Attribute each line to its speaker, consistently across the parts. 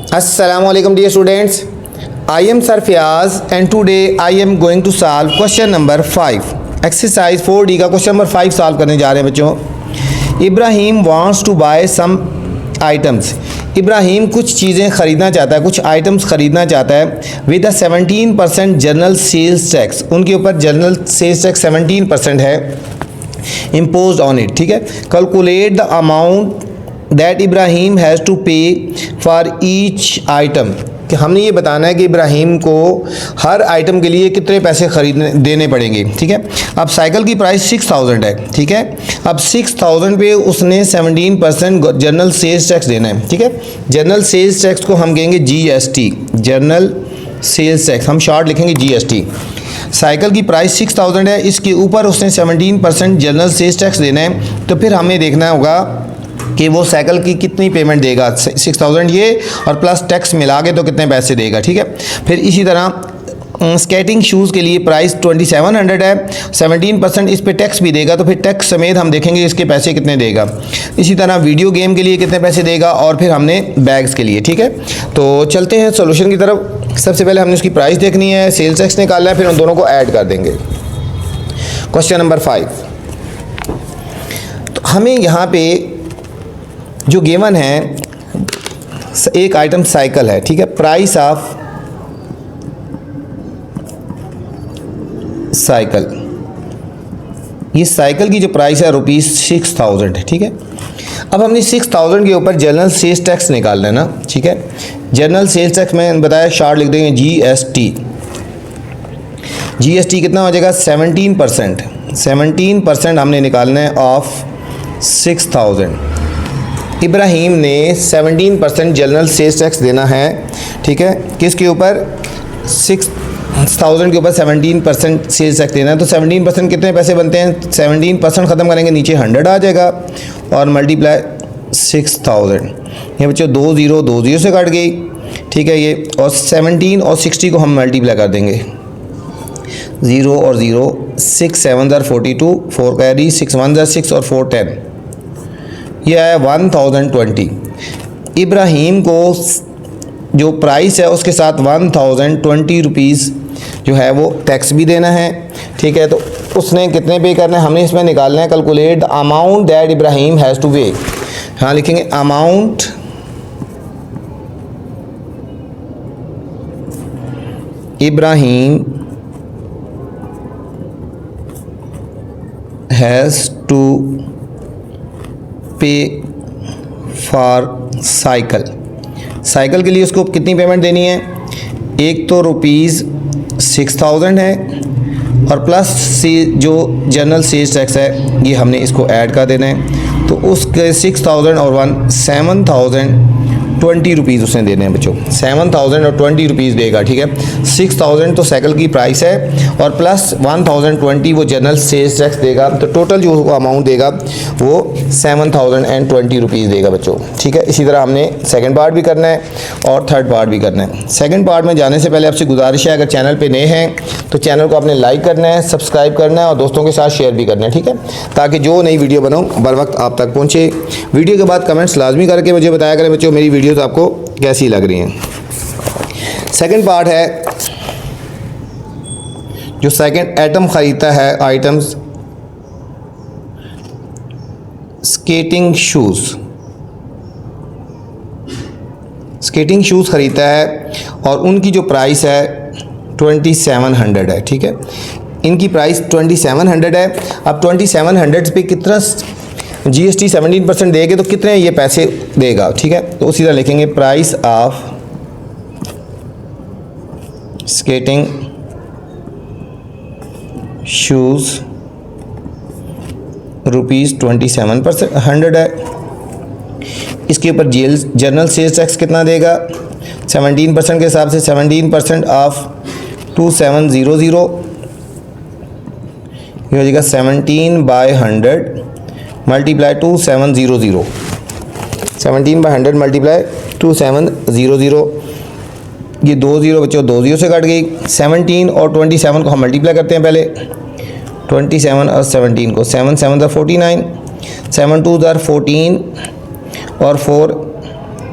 Speaker 1: Assalamualaikum dear students. I am Sir Fiaz and today I am going to solve question number 5. Exercise 4D का question number 5 solve करने जा रहे हैं बच्चों। Ibrahim wants to buy some items. Ibrahim कुछ चीज़ें ख़रीदना चाहता है, कुछ आइटम्स ख़रीदना चाहता है with a 17% general sales tax. उनके ऊपर जनरल सेल्स टैक्स 17% है इम्पोज ऑन इट। ठीक है, calculate the amount that Ibrahim has to pay for each item, कि हमने ये बताना है कि इब्राहिम को हर आइटम के लिए कितने पैसे देने पड़ेंगे। ठीक है, अब साइकिल की प्राइस 6000 है। ठीक है, अब 6000 पे उसने 17% जनरल सेल्स टैक्स देना है। ठीक है, जनरल सेल्स टैक्स को हम कहेंगे GST, जनरल सेल्स टैक्स, हम शॉर्ट लिखेंगे GST। साइकिल की प्राइस 6000 है, इसके ऊपर उसने 17% जनरल सेल्स टैक्स देना है, तो फिर हमें देखना होगा कि वो साइकिल की कितनी पेमेंट देगा, 6000 ये और प्लस टैक्स मिला के तो कितने पैसे देगा। ठीक है, फिर इसी तरह स्केटिंग शूज़ के लिए प्राइस 2700 है, 17% इस पे टैक्स भी देगा, तो फिर टैक्स समेत हम देखेंगे इसके पैसे कितने देगा। इसी तरह वीडियो गेम के लिए कितने पैसे देगा और फिर हमने बैग्स के लिए। ठीक है, तो चलते हैं सॉल्यूशन की तरफ। सबसे पहले हमने उसकी प्राइस देखनी है, सेल्स टैक्स निकालना है, फिर उन दोनों को ऐड कर देंगे। क्वेश्चन नंबर 5, तो हमें यहाँ पे जो गिवन है एक आइटम साइकिल है। ठीक है, प्राइस ऑफ साइकिल, ये साइकिल की जो प्राइस है ₹6000 है। ठीक है, अब हमने 6000 के ऊपर जनरल सेल्स टैक्स निकालना है ना। ठीक है, जनरल सेल्स टैक्स में बताया शॉर्ट लिख देंगे GST। GST कितना हो जाएगा 17%। 17% हमने निकालना है ऑफ 6000। इब्राहिम ने 17% जनरल सेल्स टैक्स देना है। ठीक है, किसके ऊपर 6000 के ऊपर 17% सेल्स टैक्स देना है, तो 17% कितने पैसे बनते हैं, 17% ख़त्म करेंगे नीचे 100 आ जाएगा और मल्टीप्लाई 6000। ये बच्चों 2 0 से कट गई। ठीक है, ये और 17 और 60 को हम मल्टीप्लाई कर देंगे, 0 और 0, 6 7 42, 4 कैरी, 6 1 6 और 4 10, यह है 1020। इब्राहिम को जो प्राइस है उसके साथ 1020 रुपीज़ जो है वो टैक्स भी देना है। ठीक है, तो उसने कितने पे करना है, हमने इसमें निकालना है calculate the amount that Ibrahim has to pay. हाँ लिखेंगे amount Ibrahim has to pay for cycle. Cycle के लिए उसको कितनी पेमेंट देनी है, एक तो ₹6000 है और प्लस जो जनरल सेल्स टैक्स है ये हमने इसको ऐड कर देना है, तो उसके 6000 और 7,020 रुपीज़ उसने देने हैं बच्चों, 7,020 रुपीज़ देगा। ठीक है, 6000 तो साइकिल की प्राइस है और प्लस 1020 वो जनरल सेल्स टैक्स देगा, तो टोटल जो अमाउंट देगा वो 7,020 रुपीज़ देगा बच्चों। ठीक है, इसी तरह हमने सेकंड पार्ट भी करना है और थर्ड पार्ट भी करना है। सेकंड पार्ट में जाने से पहले आपसे गुजारिश है, अगर चैनल पे नए हैं तो चैनल को आपने लाइक करना है, सब्सक्राइब करना है और दोस्तों के साथ शेयर भी करना है। ठीक है, ताकि जो नई वीडियो बनाऊँ बर वक्त आप तक पहुँचे। वीडियो के बाद कमेंट्स लाजमी करके मुझे बताया करें बच्चों मेरी वीडियोस आपको कैसी लग रही हैं। सेकंड पार्ट है, जो सेकंड आइटम ख़रीदता है, items skating shoes, skating shoes ख़रीदता है और उनकी जो प्राइस है 2700 है। ठीक है, इनकी प्राइस 2700 है। अब 2700 पे कितना GST 17% देंगे तो कितने ये पैसे देगा। ठीक है, तो उसी तरह लिखेंगे प्राइस ऑफ स्केटिंग शूज़ ₹2700 है। इसके ऊपर जनरल सेल्स टैक्स कितना देगा, 17% के हिसाब से 17% ऑफ 2700, ये हो जाएगा 17/100 मल्टीप्लाई 2700, 17/100 मल्टीप्लाई 2700, ये 2 0 बच्चों 2 0 से कट गई। 17 और 27 को हम मल्टीप्लाई करते हैं पहले, 27 और 17 को, 7 7 49, 7 2 14 और 4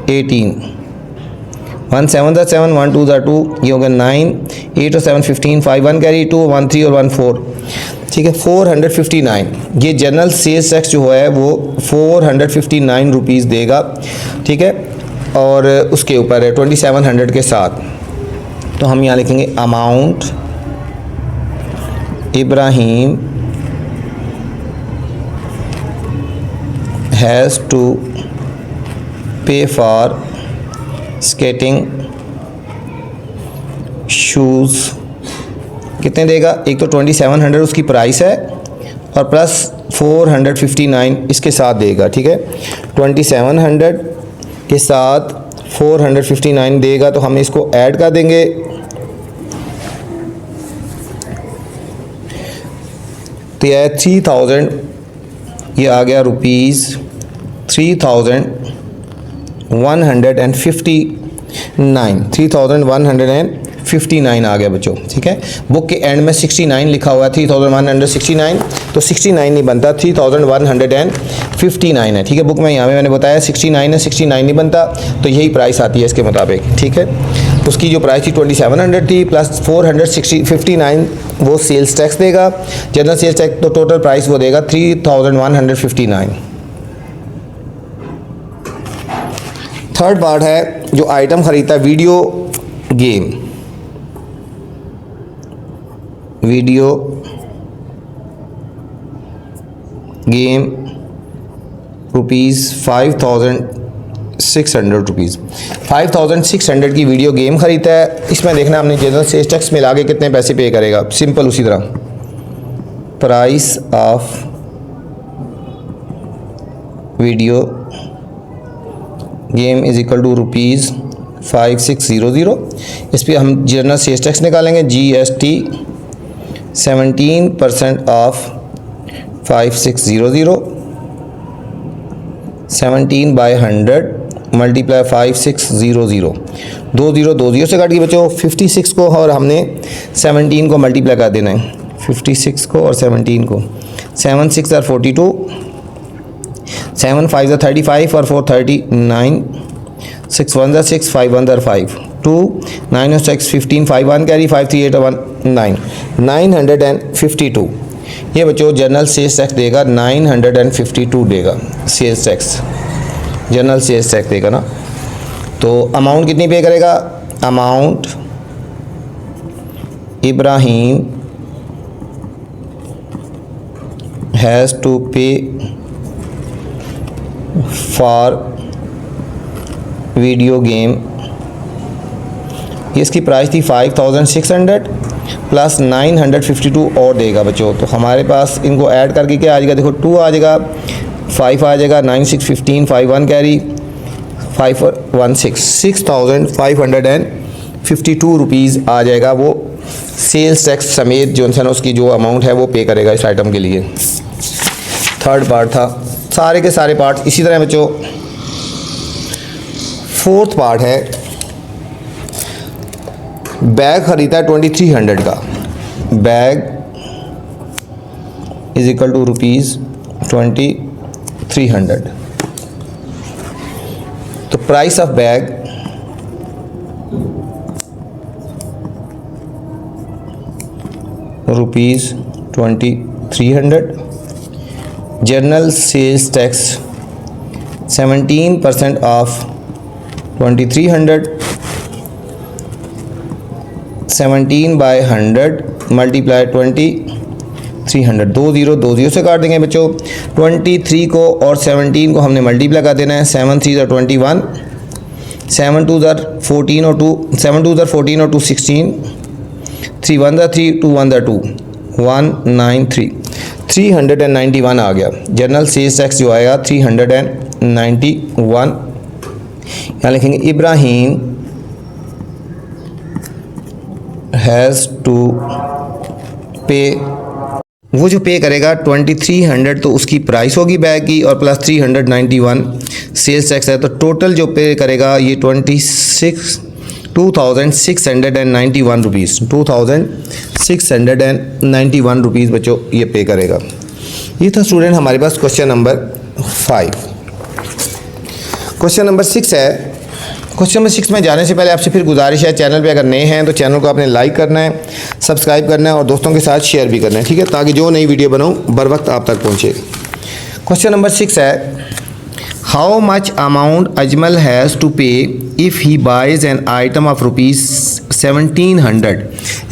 Speaker 1: 18, 1 7 ज़ा 7, 1 2 ज़ा 2, ये हो गया 9, 8 और 7 15, 5 1 कैरी 2, 1 3 और 1 4, ठीक है 459। ये जनरल सेल्स टैक्स जो है वो 459 रुपीज़ देगा, ठीक है, और उसके ऊपर है 2700 के साथ। तो हम यहाँ लिखेंगे amount Ibrahim has to pay for skating shoes, कितने देगा? एक तो 2700 उसकी प्राइस है और प्लस 459 इसके साथ देगा, ठीक है 2700 के साथ 459 देगा, तो हम इसको ऐड कर देंगे। तो यह 3000, ये आ गया रुपीज़ 3159 आ गया बच्चों, ठीक है। बुक के एंड में 69 लिखा हुआ है, 3169, तो 69 नहीं बनता, 3159 है, ठीक है। बुक में यहाँ पे मैंने बताया 69 है, 69 नहीं बनता, तो यही प्राइस आती है इसके मुताबिक, ठीक है। उसकी जो प्राइस थी 2700 थी, प्लस 459 वो सेल्स टैक्स देगा, जनरल सेल्स टैक्स, तो टोटल प्राइस वो देगा 3159। थर्ड पार्ट है जो आइटम ख़रीदता है वीडियो गेम रुपीज़ 5600 रुपीज़, 5600 की वीडियो गेम ख़रीदता है। इसमें देखना हमने जनरल सेल्स टैक्स मिला के कितने पैसे पे करेगा, सिंपल उसी तरह price of video game is equal to rupees 5600। इस पर हम जनरल सेल्स टैक्स निकालेंगे, GST 17% ऑफ 5600, 17 बाई 100 मल्टीप्लाई 5600, 20 से काट के बच्चों 56 को और हमने 17 को मल्टीप्लाई कर देना है, 56 को और 17 को, 7 6 are 42, 7 5 are 35 और 4 39, 6 1 are 6, 5 1 are 5, 2 9 और 6 15, 5 1 कैरी, 5 3 8 1 9, 952। ये बच्चों जनरल सेल्स टैक्स देगा, 952 देगा sales tax, general sales tax देगा ना। तो अमाउंट कितनी पे करेगा? Amount Ibrahim has to pay for video game, इसकी प्राइस थी 5600 प्लस 952 और देगा बच्चों। तो हमारे पास इनको ऐड करके क्या आ जाएगा, देखो 2 आ जाएगा, 5 आ जाएगा, 9 6 15, 5 1 कैरी, 5 1 6, 6552 रुपीज़ आ जाएगा वो सेल्स टैक्स समेत, जो है ना उसकी जो अमाउंट है वो पे करेगा इस आइटम के लिए। थर्ड पार्ट था, सारे के सारे पार्ट इसी तरह बच्चों। फोर्थ पार्ट है, बैग ख़रीदा है 2300 का, bag is equal to rupees 2300। तो price of bag rupees 2300, general sales tax 17% of 2300, 17 by 100 multiply 2300, 20 से काट देंगे बच्चों। 23 को और 17 को हमने मल्टीप्लाई कर देना है, 7 3 are 21, 7 2 are 14 और 2, 7 2 are 14 और 2 16, 3 1 are 3, 2 1 are 2, 193, 391 आ गया। जनरल सेल्स टैक्स जो आएगा 391। यहाँ लिखेंगे इब्राहिम हैज़ टू पे, वो जो पे करेगा 2300 तो उसकी प्राइस होगी बैग की और प्लस 391 सेल्स टैक्स है, तो टोटल जो पे करेगा ये 2691 रुपीज़, 2691 रुपीज़ बच्चों ये पे करेगा। ये था स्टूडेंट हमारे पास क्वेश्चन नंबर 5। क्वेश्चन नंबर 6 है, क्वेश्चन नंबर 6 में जाने से पहले आपसे फिर गुजारिश है, चैनल पे अगर नए हैं तो चैनल को आपने लाइक करना है, सब्सक्राइब करना है और दोस्तों के साथ शेयर भी करना है, ठीक है, ताकि जो नई वीडियो बनाऊँ बर वक्त आप तक पहुँचे। क्वेश्चन नंबर 6 है, how much amount Ajmal has to pay if he buys an item of rupees 1700।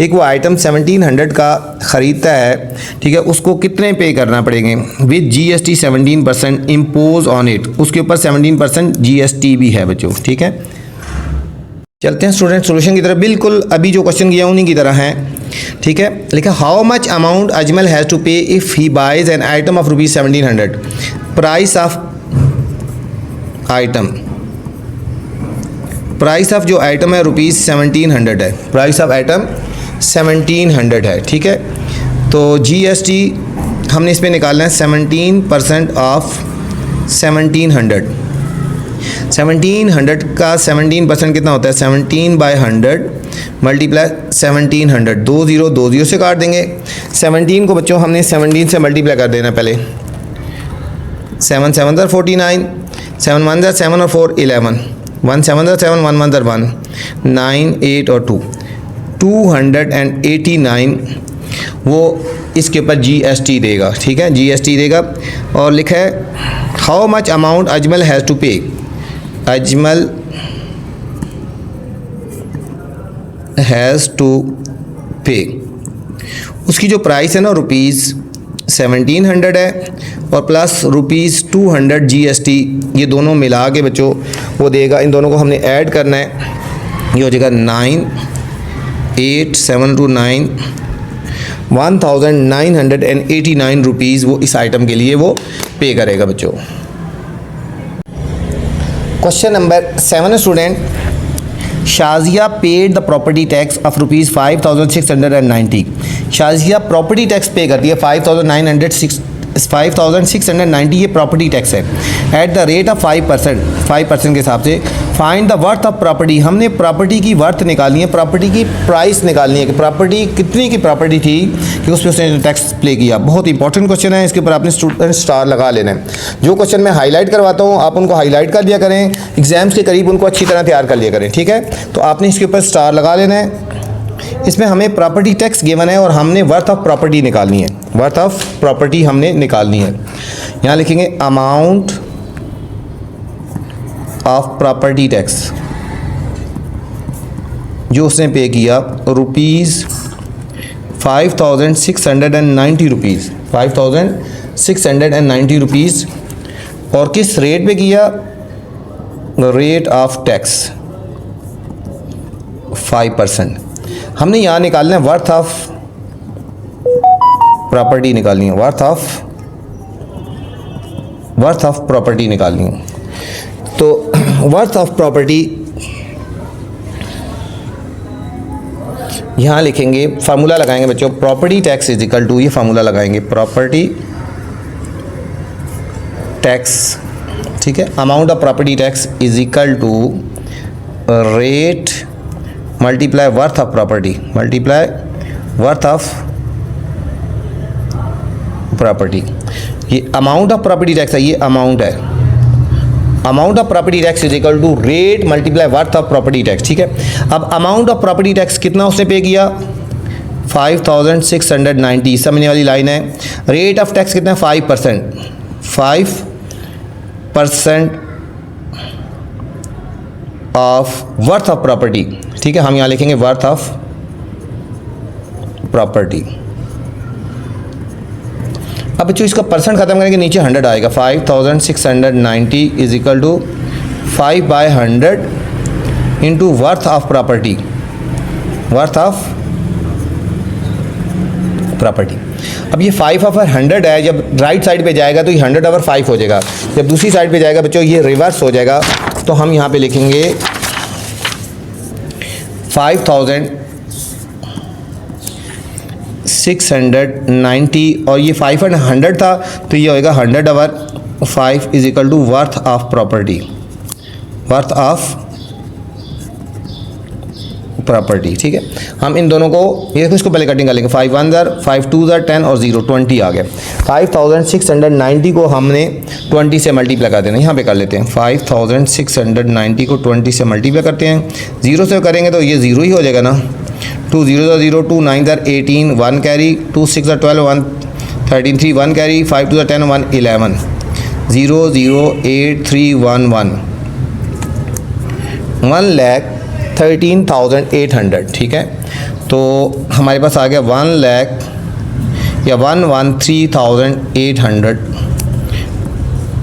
Speaker 1: एक वो आइटम 1700 का ख़रीदता है, ठीक है, उसको कितने पे करना पड़ेंगे with GST 17% impose on it, उसके ऊपर 17% GST भी है बच्चों, ठीक है। चलते हैं स्टूडेंट सोल्यूशन की तरफ। बिल्कुल अभी जो क्वेश्चन किया उन्हीं की तरह है, ठीक है। लिखा how much amount Ajmal has to pay if he buys an item of rupees 1700। Price of item, price of जो आइटम है रुपीज़ 1700 है, प्राइस ऑफ आइटम 1700 है, ठीक है। तो GST हमने इस पर निकालना है 17% ऑफ 1700। 1700 का 17% कितना होता है, 17/100 मल्टीप्लाई 1700, 20 से काट देंगे। 17 को बच्चों हमने 17 से मल्टीप्लाई कर देना पहले। 7 7 49, 7 1 7 और 4 11, 1 7 7, 1 1 1, 9 8 और 2, 289 वो इसके ऊपर GST देगा, ठीक है, GST देगा। और लिखा है how much amount Ajmal has to pay, Ajmal has to पे, उसकी जो प्राइस है ना रुपीज़ 1700 है और प्लस रुपीज़ 200 GST, ये दोनों मिला के बच्चों वो देगा। इन दोनों को हमने ऐड करना है, ये हो जाएगा 9 8 7 2 9 1989 रुपीज़ वो इस आइटम के लिए वो पे करेगा बच्चों। Question number 7 student, Shazia paid the property tax of rupees 5690। Shazia property tax पे करती है 5690, ये प्रॉपर्टी टैक्स है एट द रेट ऑफ 5% के हिसाब से। Find the worth of property, हमने प्रॉपर्टी की वर्थ निकालनी है, प्रॉपर्टी की प्राइस निकालनी है कि प्रॉपर्टी कितनी की प्रॉपर्टी थी कि उस पर उसने टैक्स प्ले किया। बहुत इंपॉर्टेंट क्वेश्चन है, इसके ऊपर आपने स्टूडेंट स्टार लगा लेना है। जो क्वेश्चन मैं हाईलाइट करवाता हूँ आप उनको हाईलाइट कर लिया करें, एग्जाम्स के करीब उनको अच्छी तरह तैयार कर लिया करें, ठीक है। तो आपने इसके ऊपर स्टार लगा लेना है। इसमें हमें प्रॉपर्टी टैक्स गिवन है और हमने वर्थ ऑफ प्रॉपर्टी निकालनी है, वर्थ ऑफ प्रॉपर्टी हमने निकालनी है। यहाँ लिखेंगे अमाउंट ऑफ प्रॉपर्टी टैक्स जो उसने पे किया रुपीज़ 5690 रुपीज़, 5690 रुपीज़, और किस रेट पे किया, रेट ऑफ टैक्स 5%। हमने यहाँ निकालना है वर्थ ऑफ प्रॉपर्टी निकालनी है, वर्थ ऑफ प्रॉपर्टी निकालनी है। तो वर्थ ऑफ प्रॉपर्टी यहाँ लिखेंगे, फार्मूला लगाएंगे बच्चों, property tax is equal to, ये फार्मूला लगाएंगे प्रॉपर्टी टैक्स, ठीक है, amount of property tax is equal to rate multiply worth of property, multiply worth of property. ये अमाउंट ऑफ प्रॉपर्टी टैक्स है, ये अमाउंट है, amount of property tax is equal to rate multiply worth of property tax, ठीक है। अब amount of property tax कितना उसने पे किया, 5690, समझने वाली लाइन है। रेट ऑफ टैक्स कितना है, 5% ऑफ वर्थ ऑफ प्रॉपर्टी, ठीक है। हम यहाँ लिखेंगे वर्थ ऑफ प्रॉपर्टी। अब बच्चों इसका परसेंट खत्म करेंगे, नीचे 100 आएगा, 5690 is equal to 5/100 into worth of property, worth of property. अब ये 5/100 है, जब राइट साइड पे जाएगा तो ये 100/5 हो जाएगा, जब दूसरी साइड पे जाएगा बच्चों ये रिवर्स हो जाएगा। तो हम यहाँ पे लिखेंगे 5690 और ये 500 था तो ये होएगा 100/5 is equal to worth of property, worth of property. ठीक है, हम इन दोनों को ये इसको पहले कटिंग कर लेंगे। 5 1 ज़र 5 2 ज़र 10 और 0 20 आ गया। 5690 को हमने 20 से मल्टीप्लाई कर देना, यहाँ पे कर लेते हैं। 5690 को 20 से मल्टीप्लाई करते हैं, 0 से करेंगे तो ये 0 ही हो जाएगा ना। 2 0 ज़र 0, 2 9 ज़र 18, 1 कैरी, 2 6 ज़र 12, 1 13 3 1 कैरी, 5 2 ज़र 10, 1 11, 0 0 8 3 1 1, 1,13,800। ठीक है, तो हमारे पास आ गया 1,13,800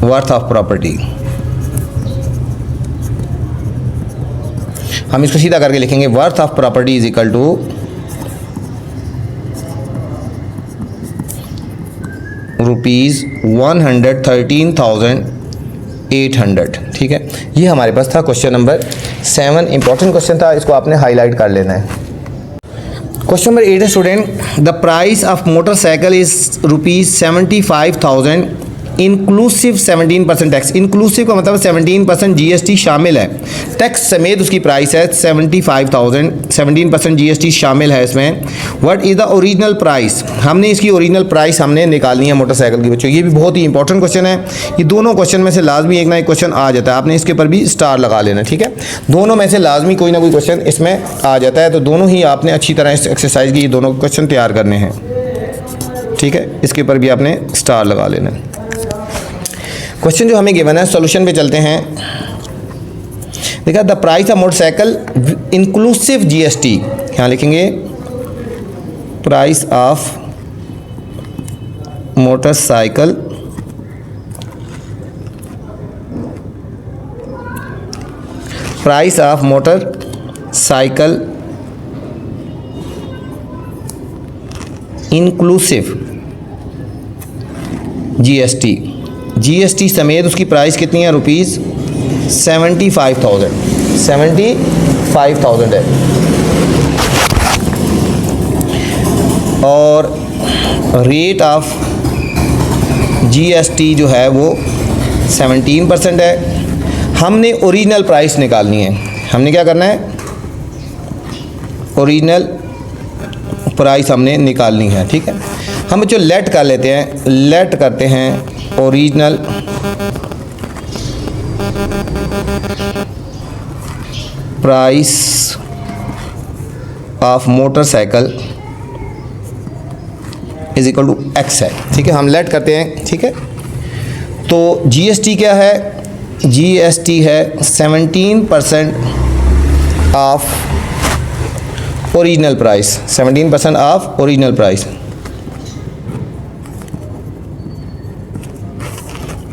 Speaker 1: वर्थ ऑफ प्रॉपर्टी। हम इसको सीधा करके लिखेंगे, worth of property is equal to ₹113,800। ठीक है, ये हमारे पास था क्वेश्चन नंबर 7। इंपॉर्टेंट क्वेश्चन था, इसको आपने हाईलाइट कर लेना है। क्वेश्चन नंबर 8 है student, the price of motorcycle is ₹75,000 inclusive 17% tax. Inclusive का मतलब 17% GST शामिल है, टैक्स समेत उसकी प्राइस है 75,000, 17% GST शामिल है इसमें। What is the original price, हमने इसकी ओरिजिनल प्राइस हमने निकालनी है मोटरसाइकिल की बच्चों। ये भी बहुत ही इंपॉर्टेंट क्वेश्चन है, ये दोनों क्वेश्चन में से लाजमी एक ना एक क्वेश्चन आ जाता है, आपने इसके ऊपर भी स्टार लगा लेना। ठीक है, दोनों में से लाजमी कोई ना कोई क्वेश्चन इसमें आ जाता है, तो दोनों ही आपने अच्छी तरह इस एक्सरसाइज की दोनों क्वेश्चन तैयार करने हैं। ठीक है, इसके ऊपर भी आपने स्टार लगा लेना है। क्वेश्चन जो हमें गिवन है, सॉल्यूशन पे चलते हैं। देखा, the price of motorcycle inclusive GST, यहाँ लिखेंगे price of motorcycle price of motorcycle inclusive GST समेत उसकी प्राइस कितनी है? ₹75,000 है। और रेट ऑफ GST जो है वो 17% है। हमने ओरिजिनल प्राइस निकालनी है, हमने क्या करना है? ओरिजिनल प्राइस हमने निकालनी है। ठीक है, हम जो लेट कर लेते हैं, लेट करते हैं original price of motorcycle is equal to x है। ठीक है, हम लेट करते हैं। ठीक है, तो GST क्या है? GST है 17% of original price, 17% of original price.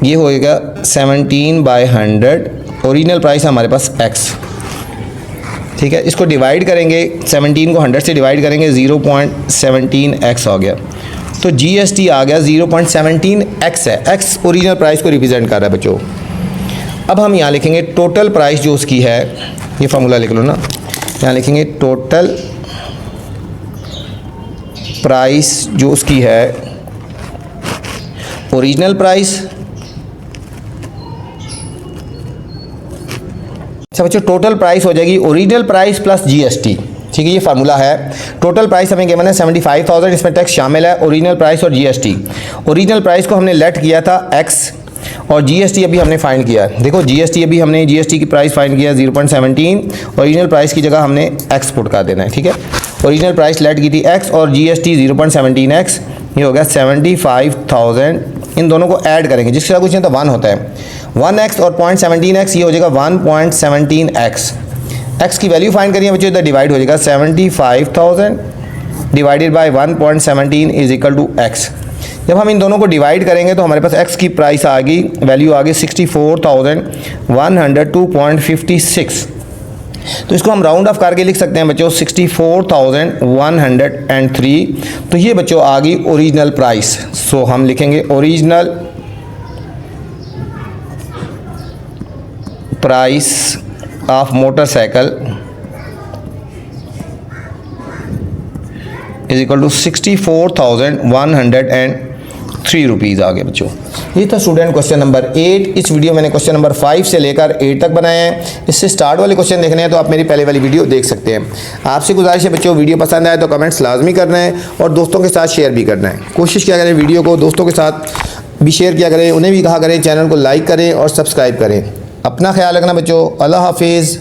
Speaker 1: ये होएगा 17/100, ओरिजिनल प्राइस हमारे पास x। ठीक है, इसको डिवाइड करेंगे, 17 को 100 से डिवाइड करेंगे, 0.17x हो गया। तो GST आ गया 0.17x है, x ओरिजिनल प्राइस को रिप्रेजेंट कर रहा है बच्चों। अब हम यहाँ लिखेंगे टोटल प्राइस जो उसकी है, ये फार्मूला लिख लो ना, यहाँ लिखेंगे टोटल प्राइस जो उसकी है, ओरिजिनल प्राइस। अच्छा बच्चों, टोटल प्राइस हो जाएगी ओरिजिनल प्राइस प्लस GST। ठीक है, ये फार्मूला है। टोटल प्राइस हमें गिवन है 75,000, इसमें टैक्स शामिल है, ओरिजिनल प्राइस और GST। ओरिजिनल प्राइस को हमने लेट किया था x, और GST अभी हमने फाइंड किया। देखो GST अभी हमने GST की प्राइस फाइंड किया 0.17, ओरिजिनल प्राइस की जगह हमने x पुट कर देना है। ठीक है, ओरिजिनल प्राइस लेट की थी x और GST 0.17x, ये हो गया 75,000। इन दोनों को ऐड करेंगे, जिसके साथ कुछ नहीं तो 1 होता है, 1x और 0.17x, ये हो जाएगा 1.17x। x की वैल्यू फाइंड करिए बच्चों, इधर डिवाइड हो जाएगा 75,000 divided by 1.17 is equal to x। जब हम इन दोनों को डिवाइड करेंगे तो हमारे पास x की प्राइस आ गई, वैल्यू आ गई 64,102.56। तो इसको हम राउंड ऑफ करके लिख सकते हैं बच्चों 64,103। तो ये बच्चों आ गई ओरिजिनल प्राइस। सो हम लिखेंगे original price of motorcycle is equal to 64,103 ₹3 आ गए बच्चों। ये था स्टूडेंट क्वेश्चन नंबर 8। इस वीडियो मैंने क्वेश्चन नंबर 5 से लेकर 8 तक बनाए हैं। इससे स्टार्ट वाले क्वेश्चन देखने हैं तो आप मेरी पहले वाली वीडियो देख सकते हैं। आपसे गुजारिश है बच्चों, वीडियो पसंद आए तो कमेंट्स लाजमी करना है और दोस्तों के साथ शेयर भी करना है। कोशिश किया करें वीडियो को दोस्तों के साथ भी शेयर किया करें, उन्हें भी कहा करें चैनल को लाइक करें और सब्सक्राइब करें। अपना ख्याल रखना बच्चों। अल्लाह हाफिज़।